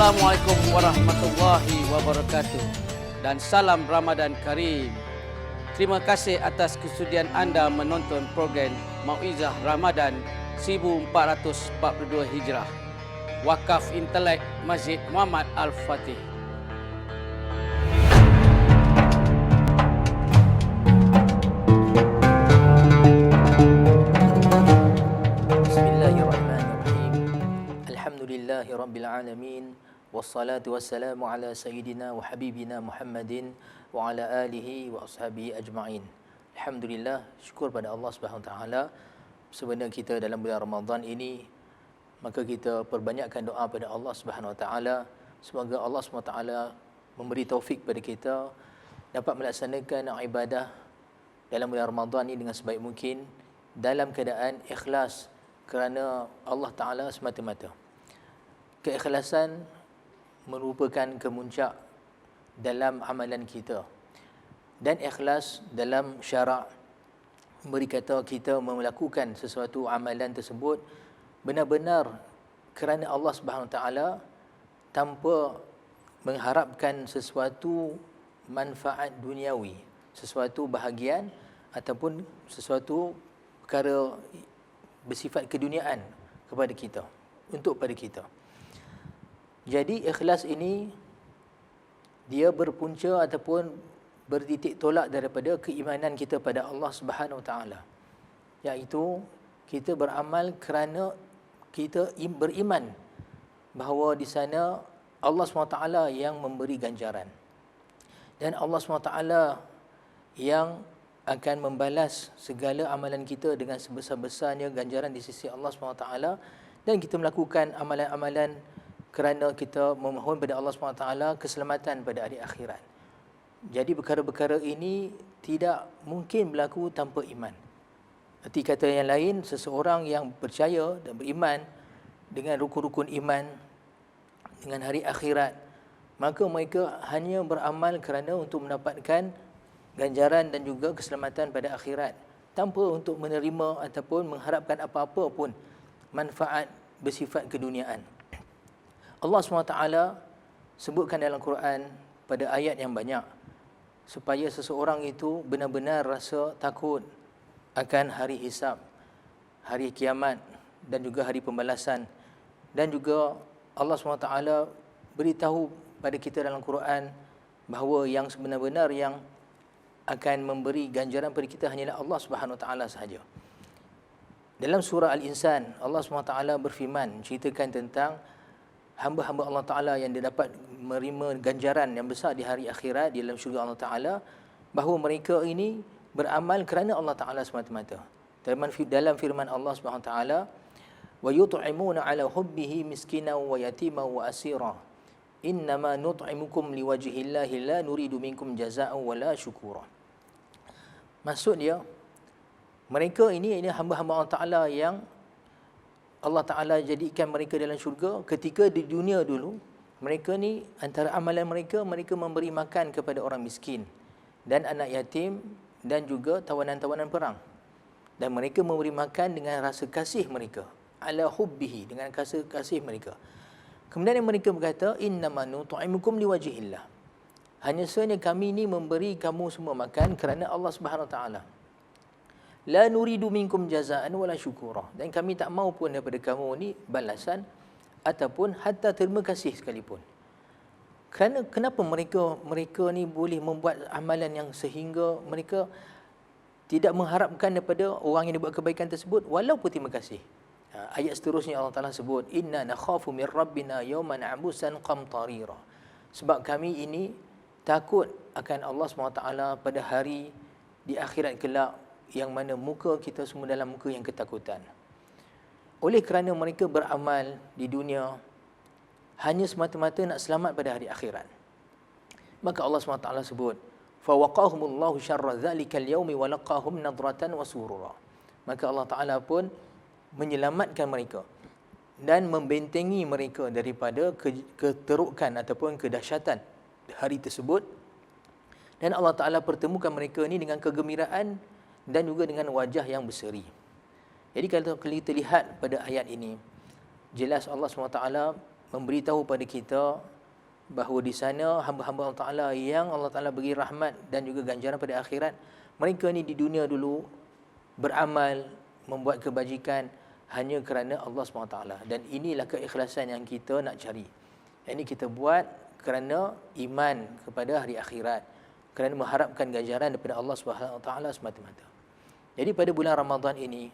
Assalamualaikum warahmatullahi wabarakatuh dan salam Ramadan Karim. Terima kasih atas kesudian anda menonton program Mau'izah Ramadan 1442 Hijrah. Wakaf Intelek Masjid Muhammad Al-Fatih. Bismillahirrahmanirrahim. Alhamdulillahirabbil alamin. Wassalatu wassalamu ala sayyidina wa habibina Muhammadin wa ala alihi wa ashabihi ajma'in. Alhamdulillah, syukur pada Allah Subhanahu wa taala sebenarnya kita dalam bulan Ramadan ini, maka kita perbanyakkan doa pada Allah Subhanahu wa taala semoga Allah Subhanahu wa taala memberi taufik pada kita dapat melaksanakan ibadah dalam bulan Ramadan ini dengan sebaik mungkin dalam keadaan ikhlas kerana Allah Taala semata-mata. Keikhlasan merupakan kemuncak dalam amalan kita. Dan ikhlas dalam syarak memberi kata kita melakukan sesuatu amalan tersebut benar-benar kerana Allah Subhanahu Wa Taala tanpa mengharapkan sesuatu manfaat duniawi, sesuatu bahagian ataupun sesuatu perkara bersifat keduniaan kepada kita, untuk pada kita. Jadi ikhlas ini dia berpunca ataupun bertitik tolak daripada keimanan kita pada Allah Subhanahu Wa Taala, iaitu kita beramal kerana kita beriman bahawa di sana Allah SWT yang memberi ganjaran dan Allah SWT yang akan membalas segala amalan kita dengan sebesar-besarnya ganjaran di sisi Allah SWT, dan kita melakukan amalan-amalan kerana kita memohon pada Allah SWT keselamatan pada hari akhirat. Jadi perkara-perkara ini tidak mungkin berlaku tanpa iman. Arti kata yang lain, seseorang yang percaya dan beriman dengan rukun-rukun iman, dengan hari akhirat, maka mereka hanya beramal kerana untuk mendapatkan ganjaran dan juga keselamatan pada akhirat, tanpa untuk menerima ataupun mengharapkan apa-apa pun manfaat bersifat keduniaan. Allah SWT sebutkan dalam Quran pada ayat yang banyak supaya seseorang itu benar-benar rasa takut akan hari hisab, hari kiamat dan juga hari pembalasan. Dan juga Allah SWT beritahu pada kita dalam Quran bahawa yang sebenar-benar yang akan memberi ganjaran pada kita hanyalah Allah Subhanahu Wa Taala sahaja. Dalam surah Al-Insan, Allah SWT berfirman ceritakan tentang hamba-hamba Allah Ta'ala yang dia dapat menerima ganjaran yang besar di hari akhirat di dalam syurga Allah Ta'ala, bahawa mereka ini beramal kerana Allah Ta'ala semata-mata. Dalam firman Allah Subhanahu Wa Ta'ala, wa yut'imuna ala hubbihi miskinan wa yatiman wa asira innama nut'imukum liwajhillahi la nuridu minkum jazaa'an wala syukura. Maksud dia, mereka ini hamba-hamba Allah Ta'ala yang Allah Ta'ala jadikan mereka dalam syurga. Ketika di dunia dulu, mereka ni antara amalan mereka, mereka memberi makan kepada orang miskin dan anak yatim dan juga tawanan-tawanan perang. Dan mereka memberi makan dengan rasa kasih mereka, ala hubbihi, dengan kasih mereka. Kemudian mereka berkata, innama nut'imukum liwajhillah, hanya sahaja kami ni memberi kamu semua makan kerana Allah Subhanahu Wa Taala. La nuridu minkum jazaan wala syukura, dan kami tak mau pun daripada kamu ni balasan ataupun hatta terima kasih sekalipun. Kerana kenapa mereka ni boleh membuat amalan yang sehingga mereka tidak mengharapkan daripada orang yang dibuat kebaikan tersebut walaupun terima kasih. Ayat seterusnya Allah Taala sebut, inna nakhafu min rabbina yawman abusan qamtarira, sebab kami ini takut akan Allah SWT pada hari di akhirat kelak yang mana muka kita semua dalam muka yang ketakutan. Oleh kerana mereka beramal di dunia hanya semata-mata nak selamat pada hari akhirat, maka Allah SWT sebut, fawaqahumullahu syarra dzalikal yaumi wa laqahum nadratan wa surura, maka Allah Ta'ala pun menyelamatkan mereka dan membentengi mereka daripada keterukan ataupun kedahsyatan hari tersebut. Dan Allah Ta'ala pertemukan mereka ni dengan kegembiraan dan juga dengan wajah yang berseri. Jadi kalau kita lihat pada ayat ini, jelas Allah SWT memberitahu pada kita bahawa di sana hamba-hamba Allah Ta'ala yang Allah Ta'ala beri rahmat dan juga ganjaran pada akhirat, mereka ni di dunia dulu beramal, membuat kebajikan hanya kerana Allah SWT. Dan inilah keikhlasan yang kita nak cari. Ini kita buat kerana iman kepada hari akhirat, kerana mengharapkan ganjaran daripada Allah SWT semata-mata. Jadi pada bulan Ramadan ini,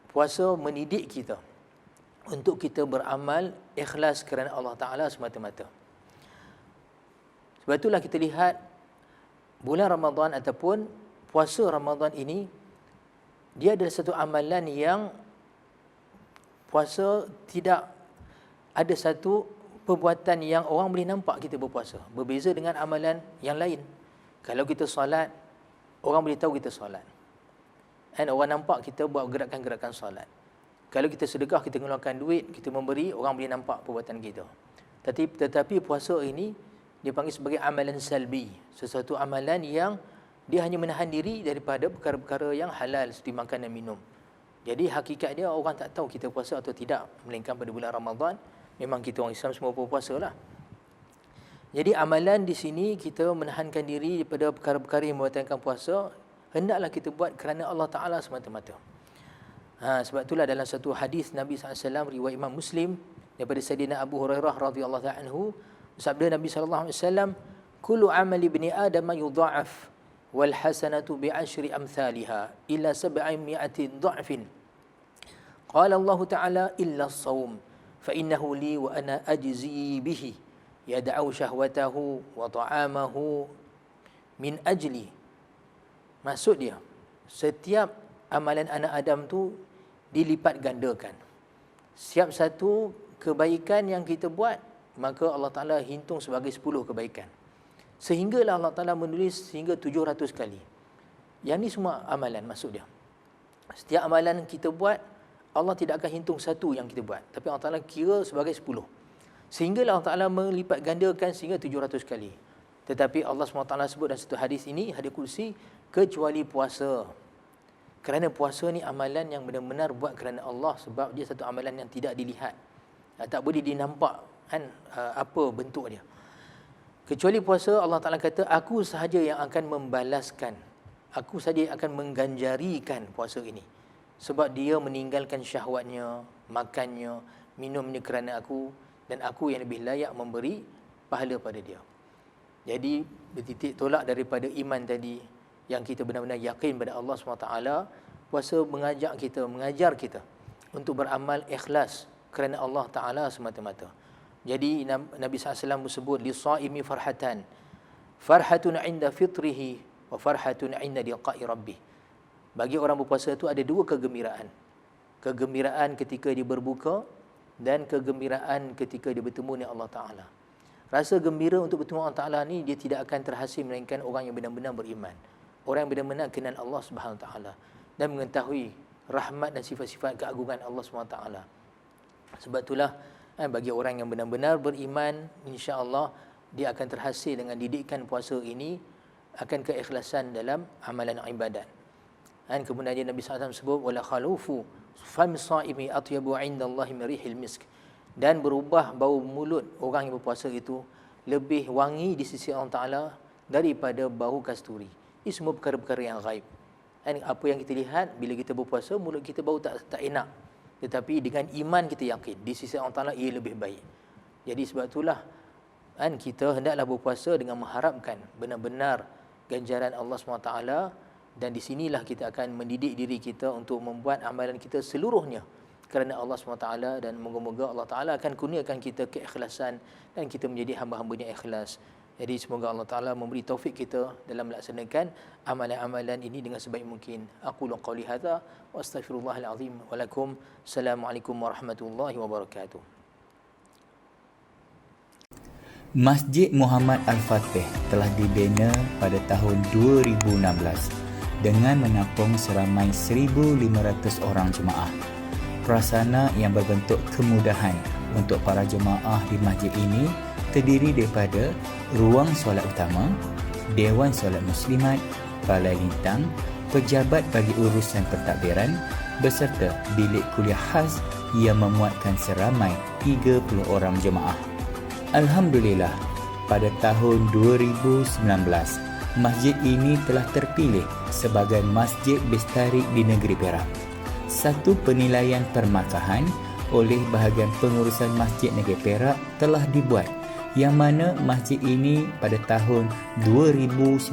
puasa mendidik kita untuk kita beramal ikhlas kerana Allah Ta'ala semata-mata. Sebab itulah kita lihat bulan Ramadan ataupun puasa Ramadan ini, dia adalah satu amalan yang puasa tidak ada satu perbuatan yang orang boleh nampak kita berpuasa. Berbeza dengan amalan yang lain. Kalau kita solat, orang boleh tahu kita solat. Dan orang nampak kita buat gerakan-gerakan solat. Kalau kita sedekah, kita mengeluarkan duit, kita memberi, orang boleh nampak perbuatan kita. Tetapi puasa ini dipanggil sebagai amalan salbi. Sesuatu amalan yang dia hanya menahan diri daripada perkara-perkara yang halal seperti makan dan minum. Jadi hakikat dia orang tak tahu kita puasa atau tidak. Melainkan pada bulan Ramadan, memang kita orang Islam semua berpuasa lah. Jadi amalan di sini kita menahankan diri daripada perkara-perkara yang membatalkan puasa, hendaklah kita buat kerana Allah Ta'ala semata-mata. Sebab itulah dalam satu hadis Nabi SAW riwayat Imam Muslim daripada Sayyidina Abu Hurairah radhiyallahu anhu, sabda Nabi SAW, kullu amali ibni Adam yudha'af wal hasanatu bi 10 amsalha ila 700 dha'fin. Qala Allah Ta'ala illa as-sawm fa innahu li wa ana ajzi bihi yad'u syahwatahu wa ta'amahu min ajli. Maksud dia, setiap amalan anak Adam tu dilipat gandakan. Setiap satu kebaikan yang kita buat, maka Allah Ta'ala hitung sebagai 10 kebaikan. Sehinggalah Allah Ta'ala menulis sehingga 700 kali. Yang ni semua amalan maksud dia. Setiap amalan kita buat, Allah tidak akan hitung satu yang kita buat. Tapi Allah Ta'ala kira sebagai 10. Sehinggalah Allah Ta'ala melipat gandakan sehingga 700 kali. Tetapi Allah SWT sebut dalam satu hadis ini, hadis kursi, kecuali puasa. Kerana puasa ni amalan yang benar-benar buat kerana Allah, sebab dia satu amalan yang tidak dilihat. Tak boleh dinampak kan apa bentuk dia. Kecuali puasa, Allah Ta'ala kata, aku sahaja yang akan membalaskan. Aku sahaja yang akan mengganjarikan puasa ini. Sebab dia meninggalkan syahwatnya, makannya, minumnya kerana aku, dan aku yang lebih layak memberi pahala pada dia. Jadi bertitik tolak daripada iman tadi, yang kita benar-benar yakin pada Allah SWT, puasa mengajar kita untuk beramal ikhlas kerana Allah Ta'ala semata-mata. Jadi Nabi SAW sebut, lisaimi farhatan, farhatun inda fitrihi wa farhatun inda liqa'i rabbih. Bagi orang berpuasa itu ada dua kegembiraan. Kegembiraan ketika dia berbuka dan kegembiraan ketika dia bertemu dengan Allah Ta'ala. Rasa gembira untuk bertemu Allah Ta'ala ni dia tidak akan terhasil melainkan orang yang benar-benar beriman. Orang yang benar-benar kenal Allah Subhanahu Taala dan mengetahui rahmat dan sifat-sifat keagungan Allah Subhanahu Taala. Sebab itulah bagi orang yang benar-benar beriman, insya-Allah dia akan terhasil dengan didikan puasa ini, akan keikhlasan dalam amalan ibadat. Dan kemudian Nabi SAW sebut, wala khalufu fam saimi atyabu indallahi min rihil misk. Dan berubah bau mulut orang yang berpuasa itu lebih wangi di sisi Allah Taala daripada bau kasturi. Ini semua perkara-perkara yang gaib. Dan apa yang kita lihat bila kita berpuasa, mulut kita bau tak enak. Tetapi dengan iman kita yakin di sisi Allah Ta'ala ia lebih baik. Jadi sebab itulah kita hendaklah berpuasa dengan mengharapkan benar-benar ganjaran Allah SWT. Dan di sinilah kita akan mendidik diri kita untuk membuat amalan kita seluruhnya kerana Allah SWT. Dan moga-moga Allah Ta'ala akan kurniakan kita keikhlasan dan kita menjadi hamba-hambanya ikhlas. Jadi semoga Allah Ta'ala memberi taufik kita dalam melaksanakan amalan-amalan ini dengan sebaik mungkin. Aqulu qawli hadza wa astaghfirullahal azim wa lakum. Assalamualaikum warahmatullahi wabarakatuh. Masjid Muhammad Al-Fatih telah dibina pada tahun 2016 dengan menampung seramai 1,500 orang jemaah. Prasarana yang berbentuk kemudahan untuk para jemaah di masjid ini terdiri daripada ruang solat utama, dewan solat muslimat, balai lintang, pejabat bagi urusan pentadbiran beserta bilik kuliah khas yang memuatkan seramai 30 orang jemaah. Alhamdulillah, pada tahun 2019, masjid ini telah terpilih sebagai Masjid Bestari di Negeri Perak. Satu penilaian permakahan oleh bahagian pengurusan Masjid Negeri Perak telah dibuat, yang mana masjid ini pada tahun 2019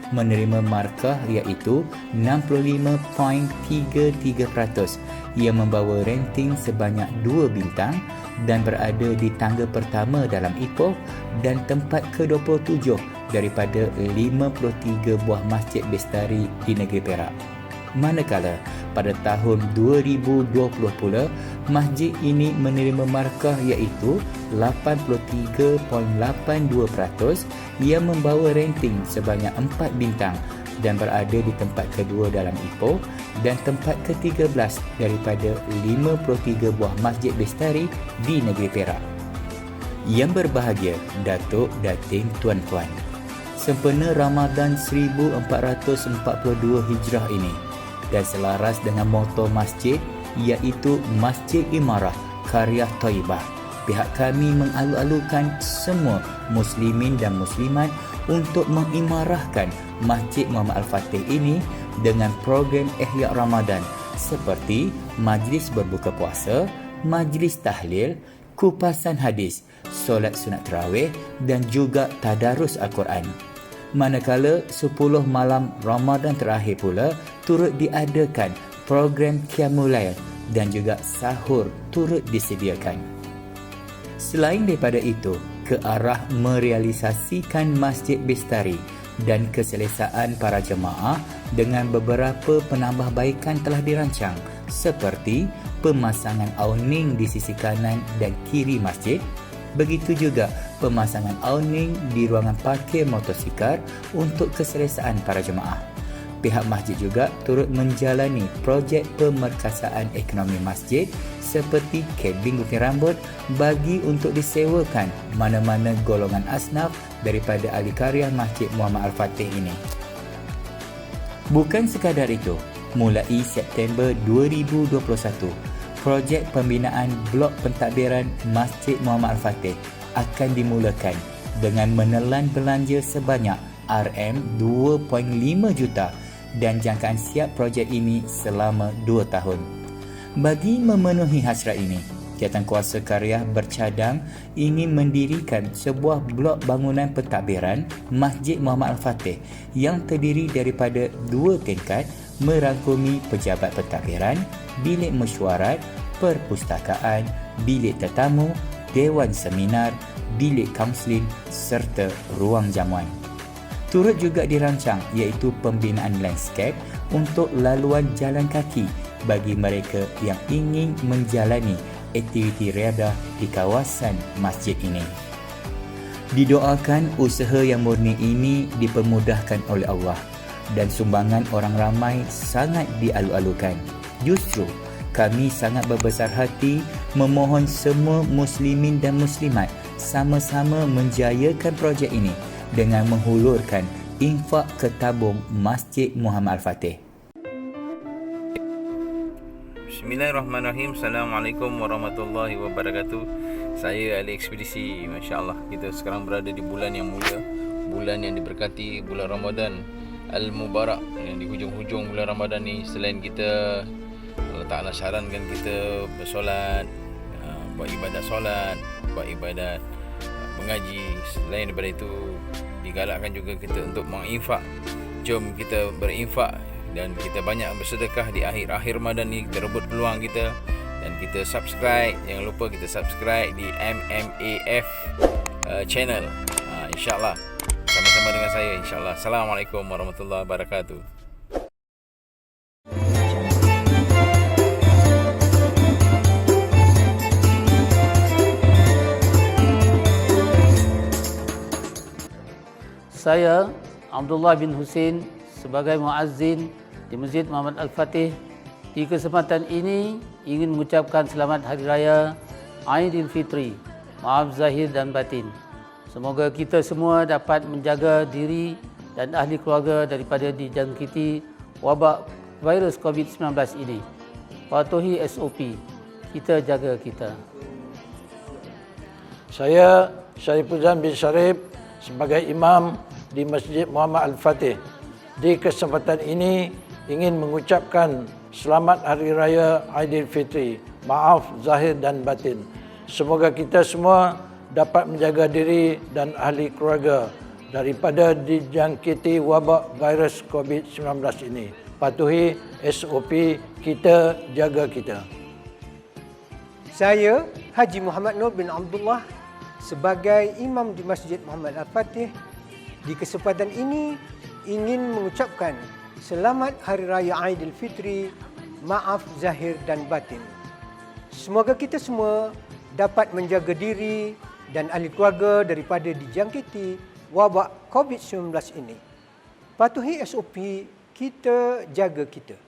menerima markah iaitu 65.33% yang membawa rating sebanyak 2 bintang dan berada di tangga pertama dalam Ipoh dan tempat ke-27 daripada 53 buah masjid bestari di Negeri Perak. Manakala pada tahun 2020 pula, masjid ini menerima markah iaitu 83.82% yang membawa rating sebanyak 4 bintang dan berada di tempat kedua dalam Ipoh dan tempat ke-13 daripada 53 buah masjid bestari di Negeri Perak. Yang berbahagia, Datuk, Datin, Tuan-Puan, sempena Ramadan 1442 Hijrah ini dan selaras dengan moto masjid iaitu Masjid Imarah Karya Thaibah, pihak kami mengalu-alukan semua muslimin dan muslimat untuk mengimarahkan Masjid Muhammad Al-Fatih ini dengan program Ihya Ramadan seperti majlis berbuka puasa, majlis tahlil, kupasan hadis, solat sunat tarawih dan juga tadarus Al-Quran. Manakala 10 malam Ramadan terakhir pula turut diadakan program Qiyamul Lail dan juga sahur turut disediakan. Selain daripada itu, ke arah merealisasikan Masjid Bestari dan keselesaan para jemaah dengan beberapa penambahbaikan telah dirancang seperti pemasangan awning di sisi kanan dan kiri masjid. Begitu juga pemasangan awning di ruangan parkir motosikal untuk keselesaan para jemaah. Pihak masjid juga turut menjalani projek pemerkasaan ekonomi masjid seperti kabin gunting rambut bagi untuk disewakan mana-mana golongan asnaf daripada ahli karya Masjid Muhammad Al-Fatih ini. Bukan sekadar itu, mulai September 2021, projek pembinaan blok pentadbiran Masjid Muhammad Al-Fatih akan dimulakan dengan menelan belanja sebanyak RM2.5 juta dan jangkaan siap projek ini selama 2 tahun. Bagi memenuhi hasrat ini, Jawatankuasa Karya bercadang ingin mendirikan sebuah blok bangunan pentadbiran Masjid Muhammad Al-Fatih yang terdiri daripada 2 tingkat merangkumi pejabat pentadbiran, bilik mesyuarat, perpustakaan, bilik tetamu, dewan seminar, bilik kaunseling serta ruang jamuan. Turut juga dirancang iaitu pembinaan landscape untuk laluan jalan kaki bagi mereka yang ingin menjalani aktiviti riadah di kawasan masjid ini. Didoakan usaha yang murni ini dipermudahkan oleh Allah dan sumbangan orang ramai sangat dialu-alukan. Justru kami sangat berbesar hati memohon semua muslimin dan muslimat sama-sama menjayakan projek ini dengan menghulurkan infak ke tabung Masjid Muhammad Al-Fatih. Bismillahirrahmanirrahim. Assalamualaikum warahmatullahi wabarakatuh. Saya ahli ekspedisi. Masya Allah, kita sekarang berada di bulan yang mulia, bulan yang diberkati, bulan Ramadan Al-Mubarak. Yang di hujung-hujung bulan Ramadan ni, selain kita Allah Ta'ala syarankan kita bersolat, buat ibadat solat, buat ibadat mengaji, selain daripada itu digalakkan juga kita untuk menginfak. Jom kita berinfak dan kita banyak bersedekah di akhir-akhir Ramadan ni. Kita rebut peluang kita dan kita subscribe. Jangan lupa kita subscribe di MMAF channel, insyaAllah sama-sama dengan saya, insyaAllah. Assalamualaikum warahmatullahi wabarakatuh. Saya Abdullah bin Husin sebagai muazzin di Masjid Muhammad Al-Fatih di kesempatan ini ingin mengucapkan selamat Hari Raya Aidilfitri, maaf zahir dan batin. Semoga kita semua dapat menjaga diri dan ahli keluarga daripada dijangkiti wabak virus COVID-19 ini. Patuhi SOP, kita jaga kita. Saya Syarifuzan bin Syarif sebagai imam di Masjid Muhammad Al-Fatih. Di kesempatan ini ingin mengucapkan selamat Hari Raya Aidilfitri. Maaf zahir dan batin. Semoga kita semua dapat menjaga diri dan ahli keluarga daripada dijangkiti wabak virus COVID-19 ini. Patuhi SOP kita, jaga kita. Saya Haji Muhammad Nur bin Abdullah sebagai imam di Masjid Muhammad Al-Fatih. Di kesempatan ini ingin mengucapkan selamat Hari Raya Aidilfitri, maaf zahir dan batin. Semoga kita semua dapat menjaga diri dan ahli keluarga daripada dijangkiti wabak COVID-19 ini. Patuhi SOP kita, jaga kita.